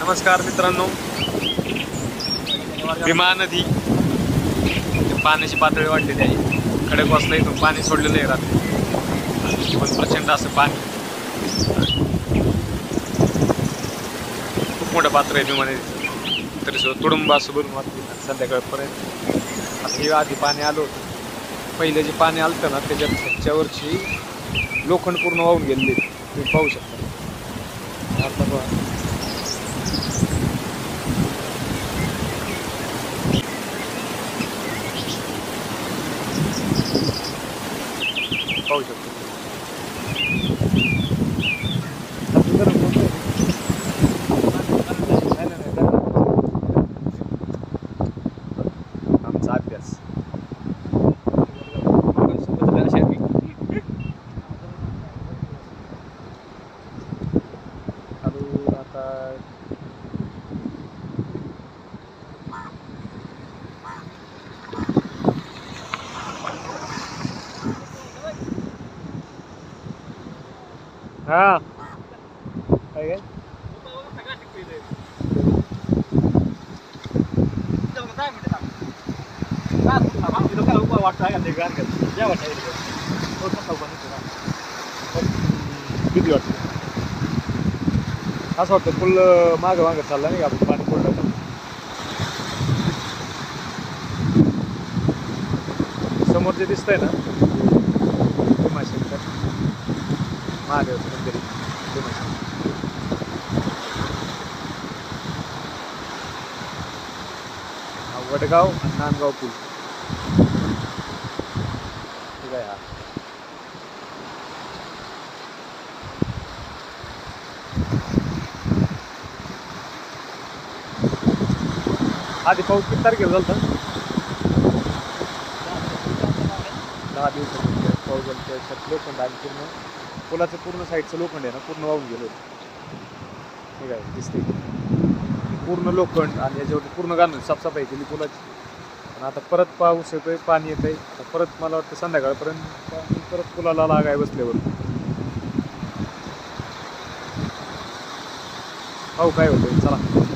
नमस्कार मित्रांनो, भीमा नदी पाण्याची पातळी वाढलेली आहे. खडक वाजता इथून पाणी सोडलेलं आहे रात्री, पण प्रचंड असं पाणी, खूप मोठं पात्र आहे भीमा नदीचं. तरी सुद्धा तुडुंब असं भरून वाटते संध्याकाळपर्यंत. आता हे आधी पाणी आलं होतं, पहिले जे पाणी आलं ना त्याच्यात ह्याच्यावरची लोखंड पूर्ण वाहून गेलेले, तुम्ही पाहू शकता. आता बघा पाहू शकतो. आमचा अभ्यास आता हा काय किती वाटतं असं वाटतं फुल मागं मागं चालला नाही का आपण पाणी पडलं. समोर जे दिसतंय ना भीमाशंकर महादेवाचं मंदिर भीमाशंकर. वडगाव आणि नांदगाव पूल ठीक आहे. आधी पाऊस किती तारखेला झाला? 10 दिवसापूर्वी पाऊस झाला. त्याच्यात लोखंड आणि पूर्ण पुलाचं पूर्ण साईडचं लोखंड आहे ना पूर्ण वाहून गेलं होतं. ठीक आहे, दिसते पूर्ण लोखंड आणि याच्यावरती पूर्ण घालून साफसफाई केली पुलाची. पण आता परत पाऊस येतोय, पाणी येतंय. परत मला वाटतं संध्याकाळपर्यंत परत पुलाला लागाय बसल्यावर हो काय होतंय. चला.